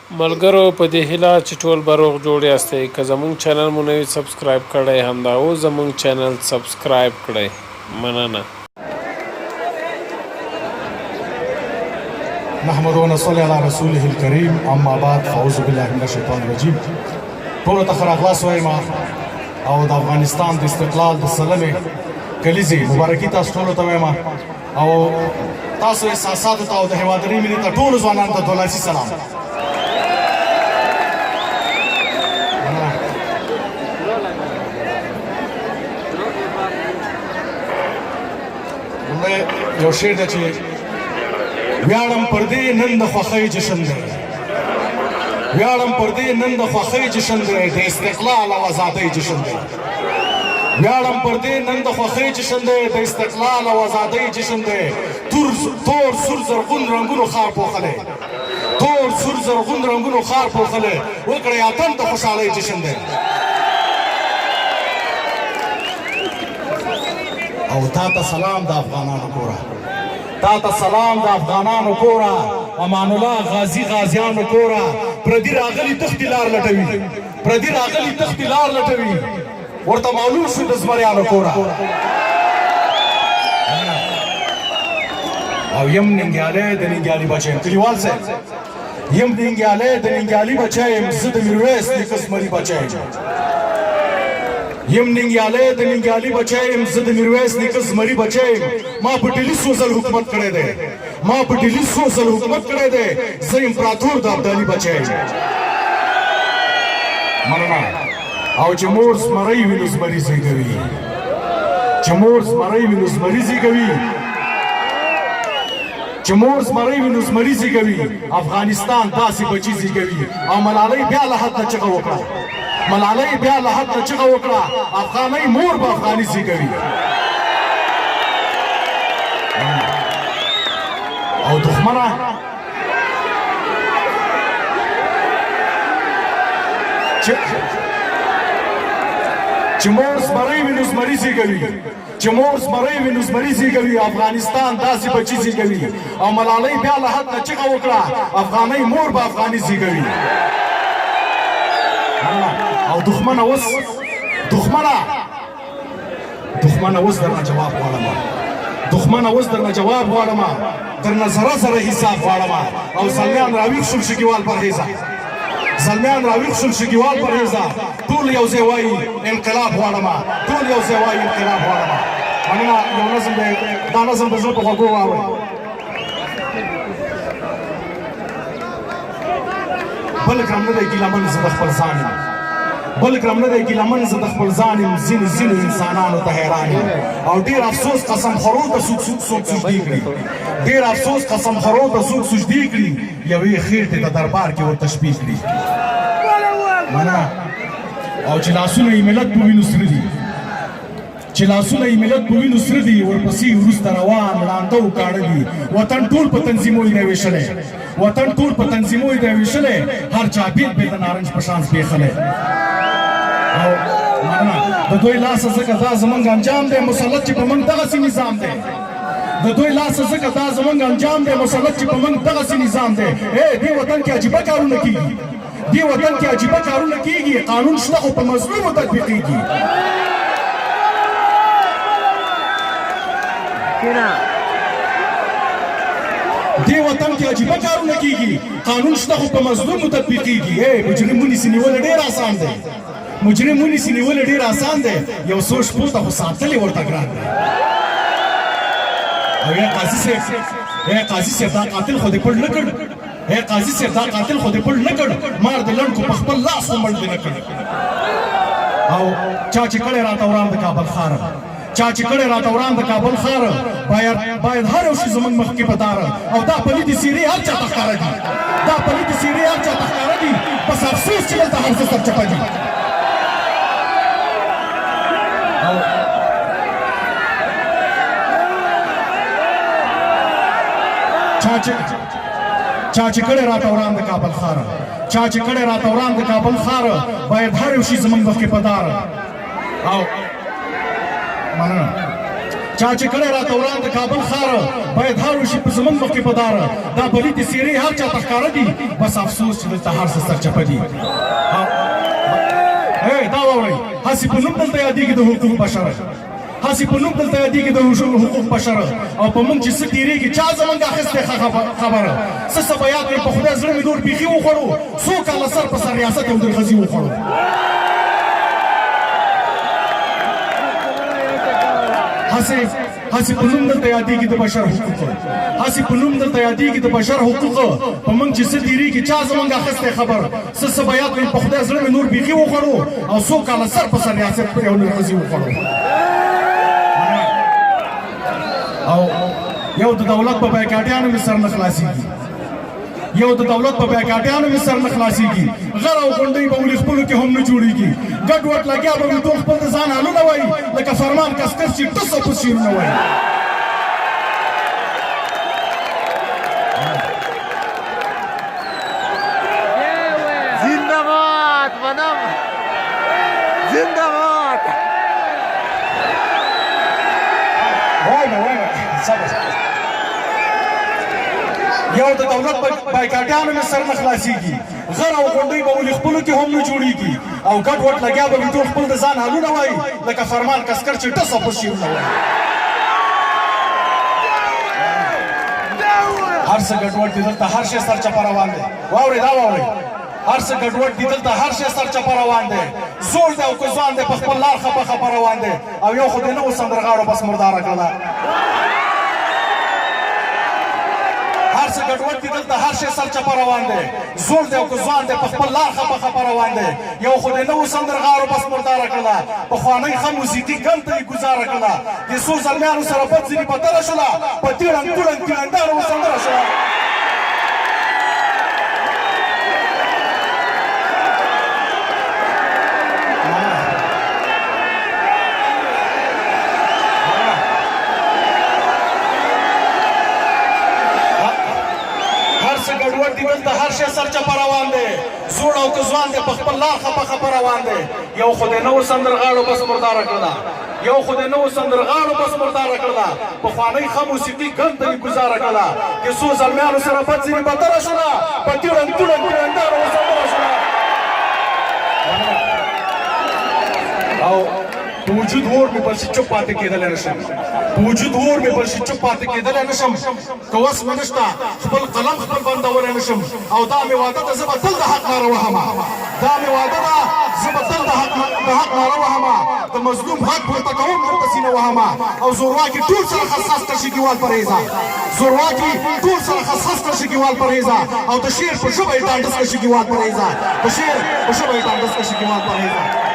ملګرو په دې هیله چې ټول به روغ جوړ یاستئ که زموږ چینل مو نوي سبسکرایب کړی همدا اوس زموږ چینل سبسکرایب کړئ مننه نحمد ونصلي على رسوله الكريم اما بعد فاعوذ بالله من الشیطان الرجیم ټولو ته ښه راغلاست وایم او د افغانستان د استقلال د سلمې کلیزې مبارکي تاسو ټولو ته وایم او تاسو احساساتو ته او د هیوادري مینې ته ټولو ځوانانو ته دولاسي سلام یو شعر دی چې ویاړم پر دې نن د خوښۍ جشن دی ویاړم پر دې نن د خوښۍ جشن دی د استقلال او ازادۍ جشن دی ویاړم پر دې نن د خوښۍ جشن دی د استقلال او ازادۍ جشن دی تور سور زرغون رنګونو خار پوښلی تور سور زرغون رنګونو خار پوښلی وکړئ اتن د خوشحالۍ جشن دی او تا ته سلام د افغانانو کوره تا ته سلام د افغانانو کوره امان الله غازی غازیانو کوره پردي راغلي تختې لار لټوي پردي راغلي تختې لار لټوي ورته معلوم شو د زمریانو کوره او یم ننګیالی د ننګیالي بچی یم کلیوال صاحب یم ننګیالی د ننګیالي بچی یم زه د میرویس نیکه زمري بچی یم یم ننګیالی د ننګیالي بچی یم زه د میرویس نیکه زمري بچی یم ما په ډیلي څو ځل حکومت کړی دی ما په ډیلي څو ځل حکومت کړی دی زه امپراتور د ابدالي بچی یم مننه او چې مور زمری وي نو زمري زیږوي چې مور زمری وي نو زمري زیږوي چې مور زمری وي نو زمري زیږوي افغانستان داسې بچي زیږوي او ملالۍ بیا له حد نه چغه وکړه ملالۍ بیا له حد نه چغه وکړه افغانۍ مور به افغاني زیږوي او دښمنه چې مور زمری وي نو زمري زیږوي چې مور زمری وي نو زمري زیږوي افغانستان داسې بچي زیږوي او ملالۍ بیا له حد نه چغه وکړه افغانۍ مور به افغاني زیږوي او دښمنه اوس دښمنه اوس درنه جواب غواړم دښمنه اوس درنه جواب غواړم درنه زره زره حساب غواړم او زلمیان راویښ شول شکیوال پرهیزه زلمیان راویښ شول شکیوال پرهیزه ټول یو ځای وایي انقلاب غواړم ټول یو ځای وایي انقلاب غواړم مننه یو نظم دی دا نظم به زه په غوږو واورئ بل ګرم نه دی ګیلمن زه د خپل ځان یم بل ګرم نه دی ګیلمن زه د خپل ځان یم ځینو انسانانو ته حیران یم او ډېر افسوس قسم خورو ته څوک سجدې کړي ډېر افسوس قسم خورو ته څوک سجدې کړي یوې خېټې ته دربار کې ورته شپې کړي مننه او چې لاسونه یې ملت په وینو سره دي چې لاسونه یې ملت په وینو سره دي ورپسې وروسته روان ړانده و کاڼه دي وطن ټول په تنظیمو یې دی ویشلی وطن ټول په تنظیمو یې دی ویشلی هر چا بیل بیل د نارنج په شان زبېښلی او مننه د دوی لاسه ځکه دا زموږ انجام دی مسلط چې په موږ دغسې نظام دی د دوی لاسه ځکه دا زموږ انجام دی مسلط چې په موږ دغسې نظام دی دې وطن کې عجیبه کارونه کېږي دې وطن کې عجیبه کارونه کېږي قانون شته خو په مظلومو تطبیقېږي دې وطن کې عجیبه کارونه کېږي قانون شته خو په مظلومو تطبیقېږي مجرم ونیسي نیول ډېر آسان دی مجرم ونیسي نیول ډېر آسان دی یو څو شپو ته خو ساتلی ورته ګران دی او قاضي صاحب دا قاتل خو دې پړ نه کړ قاضي صاحب دا قاتل خو دې پړ نه کړ مار د لنډکو په خپل لاس هم مړ دې نه کړ او چا چې کړی راته وران د کابل ښار چا چې کړی راته وران د کابل ښار باید هر یو شي زموږ مخکې په داره او دا پلیتې څېرې هر چا ته ښکاره دي دا پلیتې څېرې هر چا ته ښکاره دي بس افسوس چې دلته هر څه سرچپه دي چا چې کړی راته وران د کابل ښار چا چې کړی راته وران د کابل ښار باید هر یو شي زموږ مخکې په داره او مننه چا چې کړی راته وران د کابل ښاره باید هر وشي په زمونږ مخکې په داره دا پلیتې څېرې هر چا ته ښکاره دي بس افسوس چې دلته هر څه سرچپه دي دا واورئ هسې په نوم دلته یادېږي د حقوق بشر هسې په نوم دلته یادېږي د حقوق بشر او په موږ چې څه تېرېږي چا زمونږ اخیستې خبره څه څه به یاد کړم په خدای زړه مې نور بیخي وخوړو څو کاله سر په سر ریاست یو درغځي وخوړو هسې په نوم دلته یادېږي د بشر حقوق هسې په نوم دلته یادېږي د بشر حقوق په موږ چې څه تېرېږي چا زمونږ اخیستی خبر څه څه به یاد کړم په خدای زړه مې نور بیخي وخوړو او څو کاله سر په سر ریاست پر یو نرغځي وخوړو او یو د دولت په بایکاټیانو مې سر نه خلاصېږي یو د دولت په بایکاټیانو مې سر نه خلاصېږي غر او غونډۍ به ولې خپلو کې هم نه جوړېږي ګډ وډ لګیا به مې ټول خپل د ځان حالونه وایي لکه فرمان کسکر چې ټس او پس شعرونه وایي زنده‌باد منم زنده‌باد وایمه صبر یو د دولت بایکاټیانو مې سر نه خلاصېږي غر او غونډۍ به ولې خپلو کې هم نه جوړېږي او ګډ وډ لګیا به مې ټول خپل د ځان حالونه وایي لکه فرمان کسکر چې ټس او پس شعرونه وایي هر څه ګډوډ دي دلته هر شی سرچپه روان دی واورئ دا واورئ هر څه ګډوډ دي دلته هر شی سرچپه روان دی زوړ دی او که ځوان دی په خپل لار خپه خپه روان دی او یو خو دې نه و سندرغاړو بس مرداره کړله هر څه ګډوډ دي دلته هر شی سرچپه روان دی زوړ دی او که ځوان دی په خپل لار خپه خپه روان دی یو خو دې نه و سندرغاړو بس مرداره کړله پخوانۍ ښه موسیقي ګند ته یې ګزاره کړله د څو زلمیانو سره بد ځینې بدله شوله په تیړنګ توړنګ تیړنګداره و سندره شوله دلته هر شی سرچپه روان دی زوړ او که ځوان دی په خپل لار خپه خپه روان دی یو خو دې نه و سندرغاړو بس مرداره کړله یو خو دې نه و سندرغاړو بس مرداره کړله پخوانۍ ښه موسیقي ګند ته یې ګزاره کړله د څو زلمیانو سره بد ځینې بدله شوله په تیړنګ توړنګ تیړنګداره و سندره شوله او په وجود اور مې بل شي چوپ پاتې کېدلی نه شم په وجود اور مې بل شي چوپ پاتې کېدلی نه شم که وس مې نشته خپل قلم خپل بندولی نه شم او دا مې وعده ده زه به تل د حق ناره وهمه دا مې وعده ده زه به تل د حق ناره وهمه د مظلوم حق پورته کوم ورته سینه وهمه او زورواکي ټول سره خصاص تر شګیوال پرهیزه زورواکي ټول سره خصاص تر شګیوال پرهیزه او د شعر په ژبه یې ډانډس کړه شګیوال پرهیزه د شعر په ژبه یې ډانډس کړه شګیوال پرهیزه